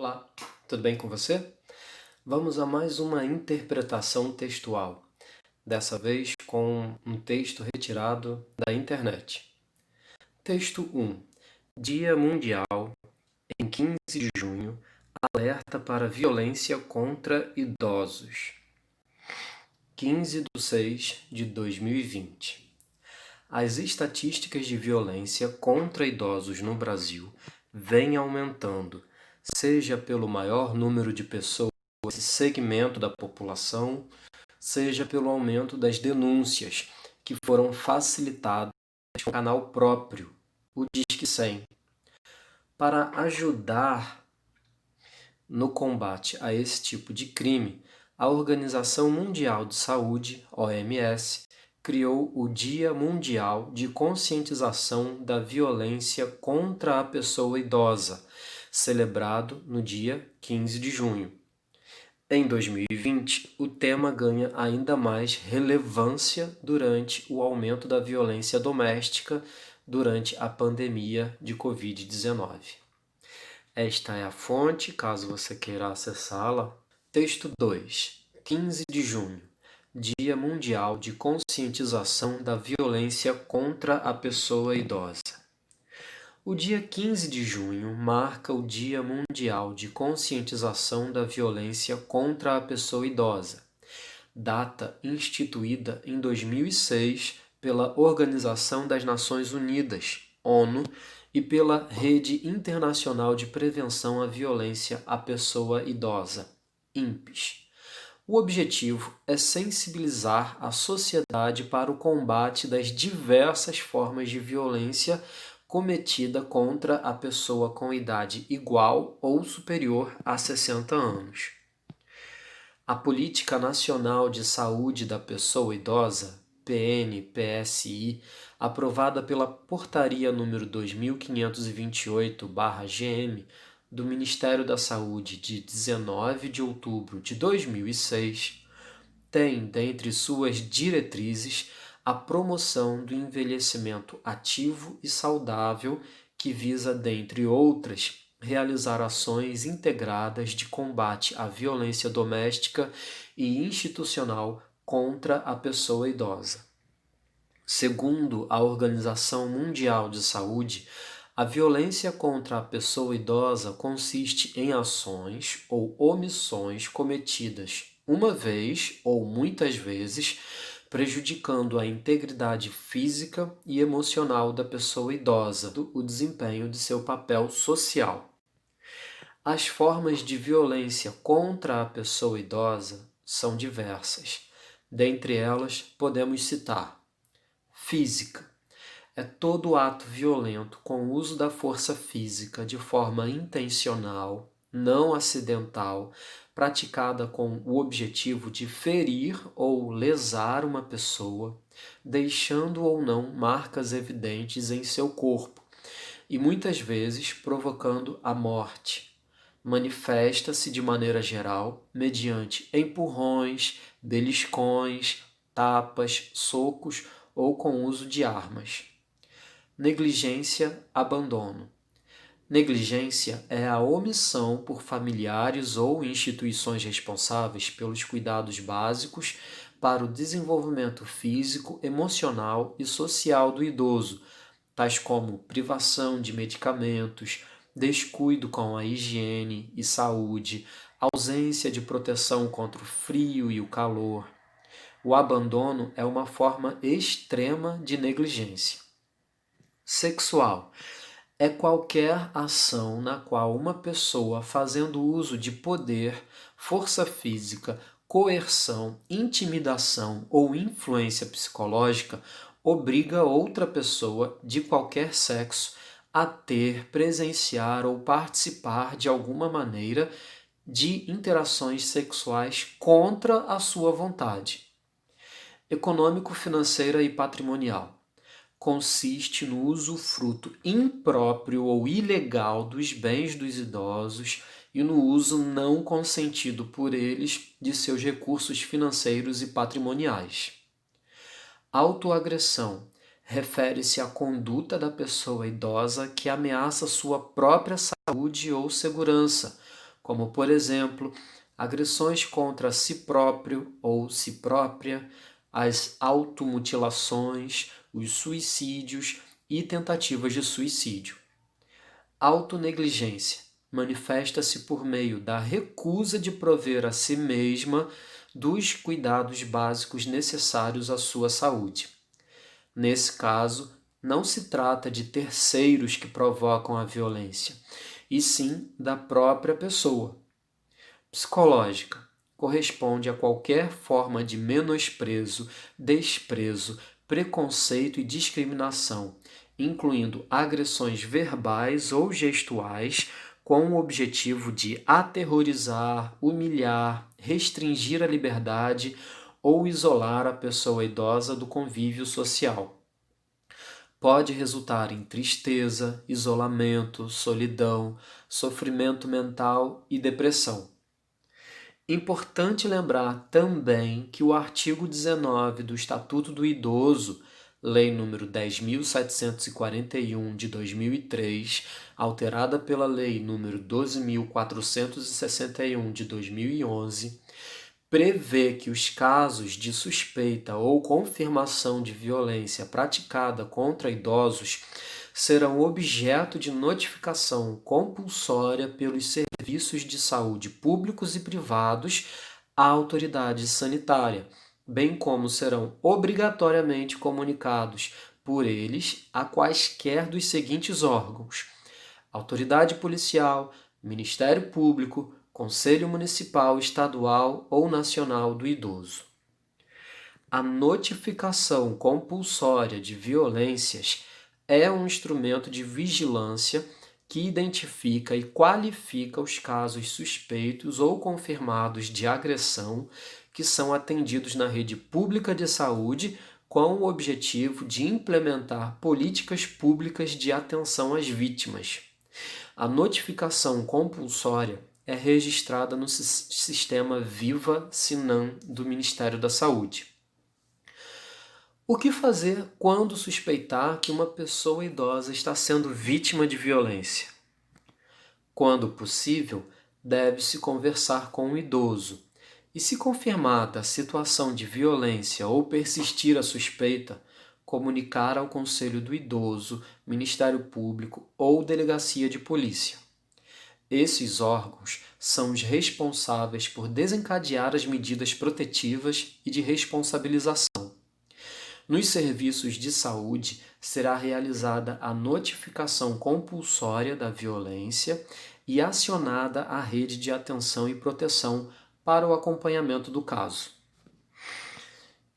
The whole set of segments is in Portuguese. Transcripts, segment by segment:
Olá, tudo bem com você? Vamos a mais uma interpretação textual, dessa vez com um texto retirado da internet. Texto 1. Dia Mundial, em 15 de junho, alerta para violência contra idosos. 15/6/2020. As estatísticas de violência contra idosos no Brasil vêm aumentando, seja pelo maior número de pessoas nesse segmento da população, seja pelo aumento das denúncias, que foram facilitadas com um canal próprio, o Disque 100. Para ajudar no combate a esse tipo de crime, a Organização Mundial de Saúde, OMS, criou o Dia Mundial de Conscientização da Violência contra a Pessoa Idosa, celebrado no dia 15 de junho. Em 2020, o tema ganha ainda mais relevância durante o aumento da violência doméstica durante a pandemia de Covid-19. Esta é a fonte, caso você queira acessá-la. Texto 2, 15 de junho, Dia Mundial de Conscientização da Violência contra a Pessoa Idosa. O dia 15 de junho marca o Dia Mundial de Conscientização da Violência contra a Pessoa Idosa, data instituída em 2006 pela Organização das Nações Unidas, ONU, e pela Rede Internacional de Prevenção à Violência à Pessoa Idosa, INPES. O objetivo é sensibilizar a sociedade para o combate das diversas formas de violência cometida contra a pessoa com idade igual ou superior a 60 anos. A Política Nacional de Saúde da Pessoa Idosa, PNPSI, aprovada pela Portaria número 2528/GM do Ministério da Saúde de 19 de outubro de 2006, tem dentre suas diretrizes a promoção do envelhecimento ativo e saudável, que visa, dentre outras, realizar ações integradas de combate à violência doméstica e institucional contra a pessoa idosa. Segundo a Organização Mundial de Saúde, a violência contra a pessoa idosa consiste em ações ou omissões cometidas uma vez ou muitas vezes, prejudicando a integridade física e emocional da pessoa idosa, o desempenho de seu papel social. As formas de violência contra a pessoa idosa são diversas. Dentre elas, podemos citar: física. É todo ato violento com o uso da força física de forma intencional, não acidental, praticada com o objetivo de ferir ou lesar uma pessoa, deixando ou não marcas evidentes em seu corpo, e muitas vezes provocando a morte. Manifesta-se de maneira geral mediante empurrões, beliscões, tapas, socos ou com uso de armas. Negligência, abandono. Negligência é a omissão por familiares ou instituições responsáveis pelos cuidados básicos para o desenvolvimento físico, emocional e social do idoso, tais como privação de medicamentos, descuido com a higiene e saúde, ausência de proteção contra o frio e o calor. O abandono é uma forma extrema de negligência. Sexual é qualquer ação na qual uma pessoa, fazendo uso de poder, força física, coerção, intimidação ou influência psicológica, obriga outra pessoa de qualquer sexo a ter, presenciar ou participar de alguma maneira de interações sexuais contra a sua vontade. Econômico, financeira e patrimonial. Consiste no usufruto impróprio ou ilegal dos bens dos idosos e no uso não consentido por eles de seus recursos financeiros e patrimoniais. Autoagressão refere-se à conduta da pessoa idosa que ameaça sua própria saúde ou segurança, como, por exemplo, agressões contra si próprio ou si própria, as automutilações, os suicídios e tentativas de suicídio. Autonegligência manifesta-se por meio da recusa de prover a si mesma dos cuidados básicos necessários à sua saúde. Nesse caso, não se trata de terceiros que provocam a violência, e sim da própria pessoa. Psicológica corresponde a qualquer forma de menosprezo, desprezo, preconceito e discriminação, incluindo agressões verbais ou gestuais, com o objetivo de aterrorizar, humilhar, restringir a liberdade ou isolar a pessoa idosa do convívio social. Pode resultar em tristeza, isolamento, solidão, sofrimento mental e depressão. Importante lembrar também que o artigo 19 do Estatuto do Idoso, Lei nº 10.741 de 2003, alterada pela Lei nº 12.461 de 2011, prevê que os casos de suspeita ou confirmação de violência praticada contra idosos serão objeto de notificação compulsória pelos serviços de saúde públicos e privados à autoridade sanitária, bem como serão obrigatoriamente comunicados por eles a quaisquer dos seguintes órgãos: autoridade policial, Ministério Público, Conselho Municipal, Estadual ou Nacional do Idoso. A notificação compulsória de violências é um instrumento de vigilância que identifica e qualifica os casos suspeitos ou confirmados de agressão que são atendidos na rede pública de saúde com o objetivo de implementar políticas públicas de atenção às vítimas. A notificação compulsória é registrada no sistema Viva Sinam do Ministério da Saúde. O que fazer quando suspeitar que uma pessoa idosa está sendo vítima de violência? Quando possível, deve-se conversar com o idoso. E se confirmada a situação de violência ou persistir a suspeita, comunicar ao Conselho do Idoso, Ministério Público ou Delegacia de Polícia. Esses órgãos são os responsáveis por desencadear as medidas protetivas e de responsabilização. Nos serviços de saúde, será realizada a notificação compulsória da violência e acionada a rede de atenção e proteção para o acompanhamento do caso.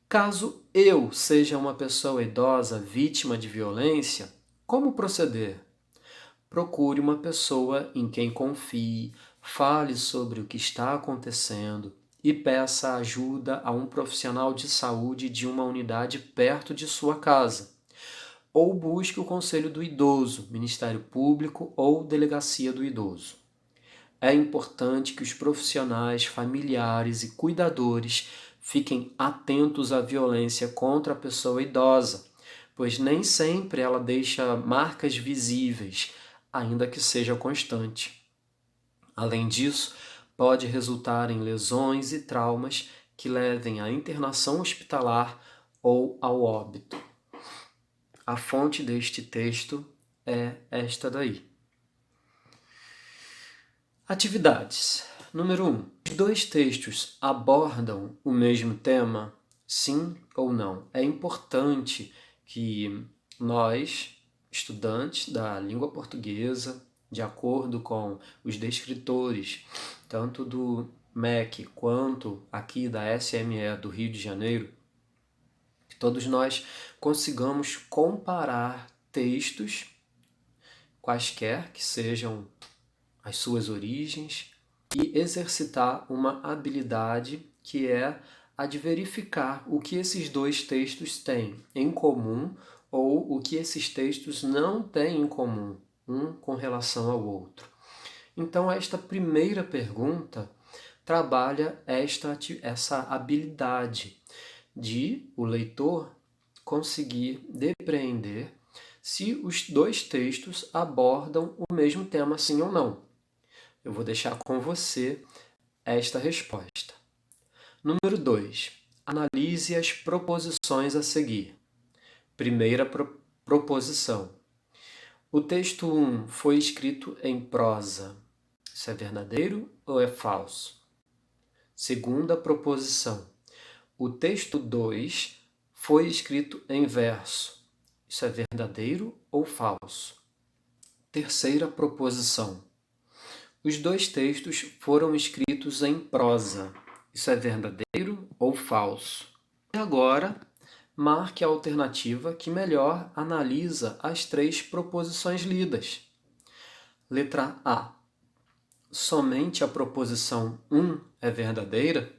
Caso eu seja uma pessoa idosa vítima de violência, como proceder? Procure uma pessoa em quem confie, fale sobre o que está acontecendo e peça ajuda a um profissional de saúde de uma unidade perto de sua casa. Ou busque o Conselho do Idoso, Ministério Público ou Delegacia do Idoso. É importante que os profissionais, familiares e cuidadores fiquem atentos à violência contra a pessoa idosa, pois nem sempre ela deixa marcas visíveis, ainda que seja constante. Além disso, pode resultar em lesões e traumas que levem à internação hospitalar ou ao óbito. A fonte deste texto é esta daí. Atividades. Número 1. Os dois textos abordam o mesmo tema? Sim ou não? É importante que nós, estudantes da língua portuguesa, de acordo com os descritores, tanto do MEC quanto aqui da SME do Rio de Janeiro, que todos nós consigamos comparar textos, quaisquer que sejam as suas origens, e exercitar uma habilidade que é a de verificar o que esses dois textos têm em comum ou o que esses textos não têm em comum, um com relação ao outro. Então, esta primeira pergunta trabalha essa habilidade de o leitor conseguir depreender se os dois textos abordam o mesmo tema, sim ou não. Eu vou deixar com você esta resposta. Número 2. Analise as proposições a seguir. Primeira proposição. O texto 1 foi escrito em prosa. Isso é verdadeiro ou é falso? Segunda proposição. O texto 2 foi escrito em verso. Isso é verdadeiro ou falso? Terceira proposição. Os dois textos foram escritos em prosa. Isso é verdadeiro ou falso? E agora, marque a alternativa que melhor analisa as três proposições lidas. Letra A. Somente a proposição 1 é verdadeira?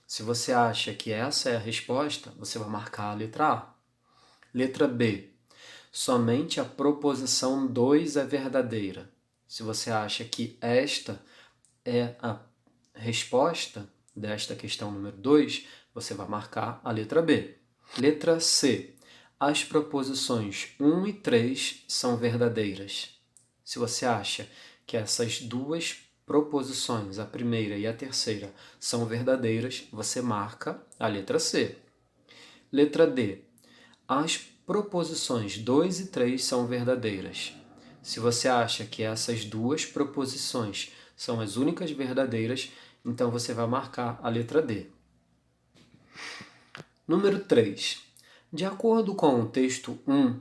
Se você acha que essa é a resposta, você vai marcar a letra A. Letra B. Somente a proposição 2 é verdadeira. Se você acha que esta é a resposta desta questão número 2, você vai marcar a letra B. Letra C. As proposições 1 e 3 são verdadeiras. Se você acha que essas duas proposições, a primeira e a terceira, são verdadeiras, você marca a letra C. Letra D. As proposições 2 e 3 são verdadeiras. Se você acha que essas duas proposições são as únicas verdadeiras, então você vai marcar a letra D. Número 3. De acordo com o texto 1,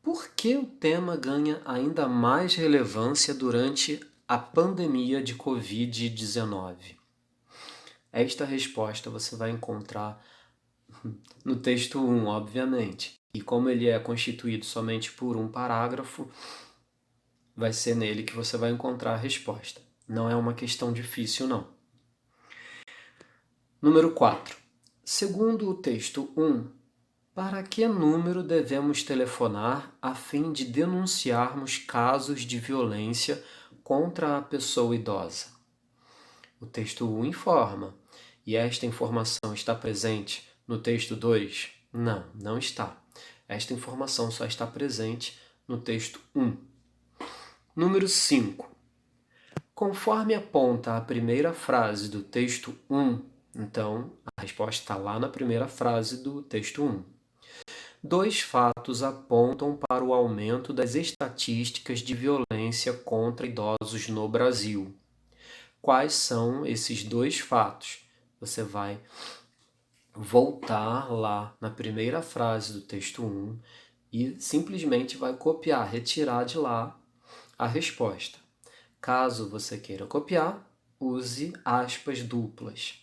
por que o tema ganha ainda mais relevância durante a pandemia de Covid-19? Esta resposta você vai encontrar no texto 1, obviamente. E como ele é constituído somente por um parágrafo, vai ser nele que você vai encontrar a resposta. Não é uma questão difícil, não. Número 4. Segundo o texto 1, para que número devemos telefonar a fim de denunciarmos casos de violência contra a pessoa idosa? O texto 1 informa. E esta informação está presente no texto 2? Não, não está. Esta informação só está presente no texto 1. Número 5. Conforme aponta a primeira frase do texto 1, então a resposta está lá na primeira frase do texto 1. Dois fatos apontam para o aumento das estatísticas de violência contra idosos no Brasil. Quais são esses dois fatos? Você vai voltar lá na primeira frase do texto 1 e simplesmente vai copiar, retirar de lá a resposta. Caso você queira copiar, use aspas duplas.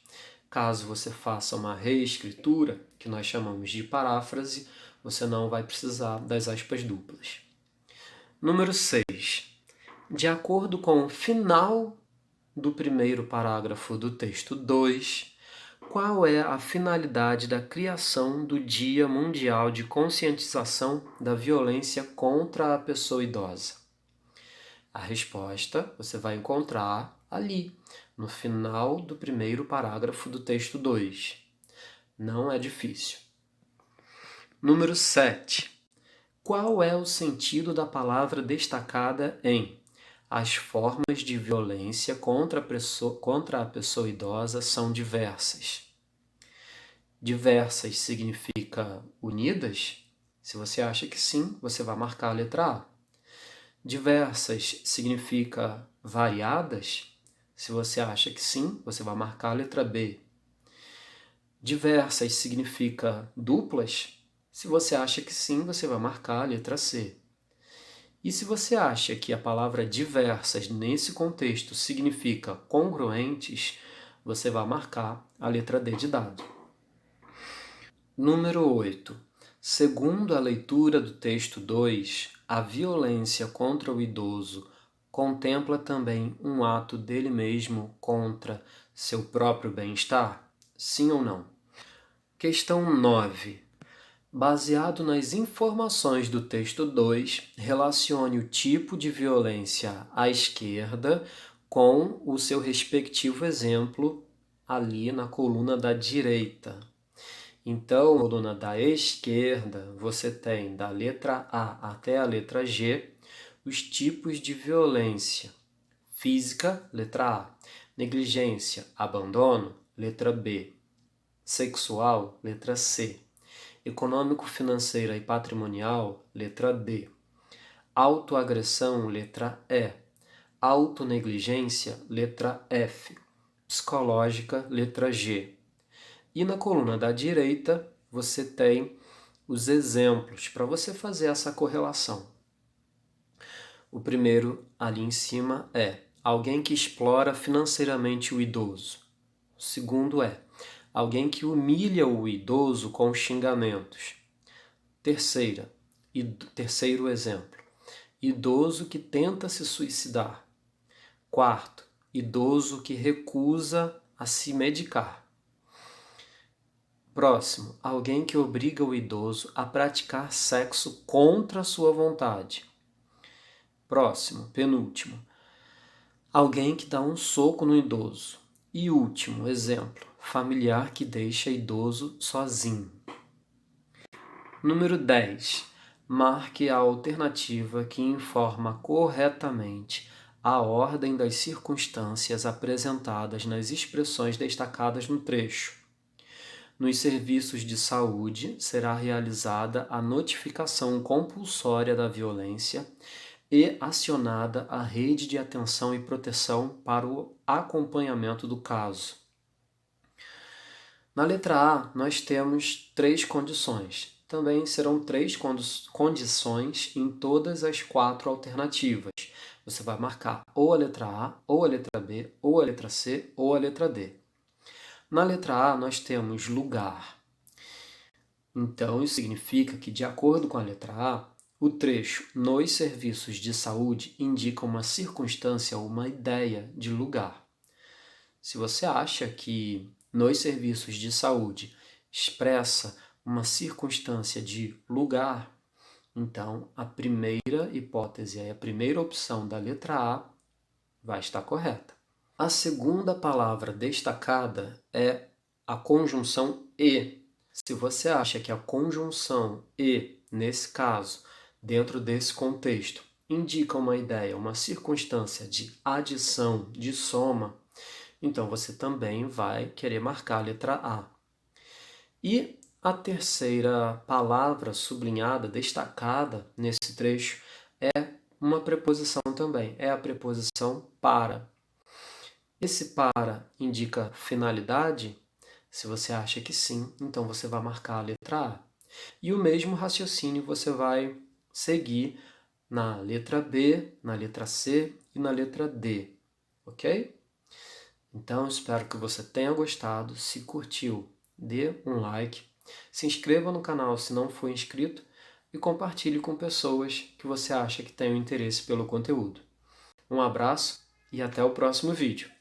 Caso você faça uma reescritura, que nós chamamos de paráfrase, você não vai precisar das aspas duplas. Número 6. De acordo com o final do primeiro parágrafo do texto 2, qual é a finalidade da criação do Dia Mundial de Conscientização da Violência contra a Pessoa Idosa? A resposta você vai encontrar ali, no final do primeiro parágrafo do texto 2. Não é difícil. Número 7. Qual é o sentido da palavra destacada em as formas de violência contra a pessoa idosa são diversas? Diversas significa unidas? Se você acha que sim, você vai marcar a letra A. Diversas significa variadas? Se você acha que sim, você vai marcar a letra B. Diversas significa duplas? Se você acha que sim, você vai marcar a letra C. E se você acha que a palavra diversas nesse contexto significa congruentes, você vai marcar a letra D de dado. Número 8. Segundo a leitura do texto 2, a violência contra o idoso contempla também um ato dele mesmo contra seu próprio bem-estar? Sim ou não? Questão 9. Baseado nas informações do texto 2, relacione o tipo de violência à esquerda com o seu respectivo exemplo ali na coluna da direita. Então, na coluna da esquerda, você tem da letra A até a letra G os tipos de violência Física, letra A. Negligência, abandono, letra B. Sexual, letra C. Econômico, financeira e patrimonial, letra D. Autoagressão, letra E. Autonegligência, letra F. Psicológica, letra G. E na coluna da direita, você tem os exemplos para você fazer essa correlação. O primeiro ali em cima é alguém que explora financeiramente o idoso. O segundo é alguém que humilha o idoso com xingamentos. Terceiro exemplo, idoso que tenta se suicidar. Quarto, idoso que recusa a se medicar. Próximo, alguém que obriga o idoso a praticar sexo contra a sua vontade. Próximo, penúltimo, alguém que dá um soco no idoso. E último exemplo, familiar que deixa idoso sozinho. Número 10. Marque a alternativa que informa corretamente a ordem das circunstâncias apresentadas nas expressões destacadas no trecho. Nos serviços de saúde, será realizada a notificação compulsória da violência e acionada a rede de atenção e proteção para o acompanhamento do caso. Na letra A, nós temos 3 condições. Também serão 3 condições em todas as 4 alternativas. Você vai marcar ou a letra A, ou a letra B, ou a letra C, ou a letra D. Na letra A, nós temos lugar. Então, isso significa que, de acordo com a letra A, o trecho nos serviços de saúde indica uma circunstância ou uma ideia de lugar. Se você acha que nos serviços de saúde expressa uma circunstância de lugar, então a primeira hipótese, a primeira opção da letra A vai estar correta. A segunda palavra destacada é a conjunção e. Se você acha que a conjunção e, nesse caso, dentro desse contexto, indica uma ideia, uma circunstância de adição, de soma, então você também vai querer marcar a letra A. E a terceira palavra sublinhada, destacada nesse trecho, é uma preposição também, é a preposição para. Esse para indica finalidade? Se você acha que sim, então você vai marcar a letra A. E o mesmo raciocínio você vai seguir na letra B, na letra C e na letra D, ok? Então, espero que você tenha gostado. Se curtiu, dê um like, se inscreva no canal se não for inscrito e compartilhe com pessoas que você acha que tenham interesse pelo conteúdo. Um abraço e até o próximo vídeo.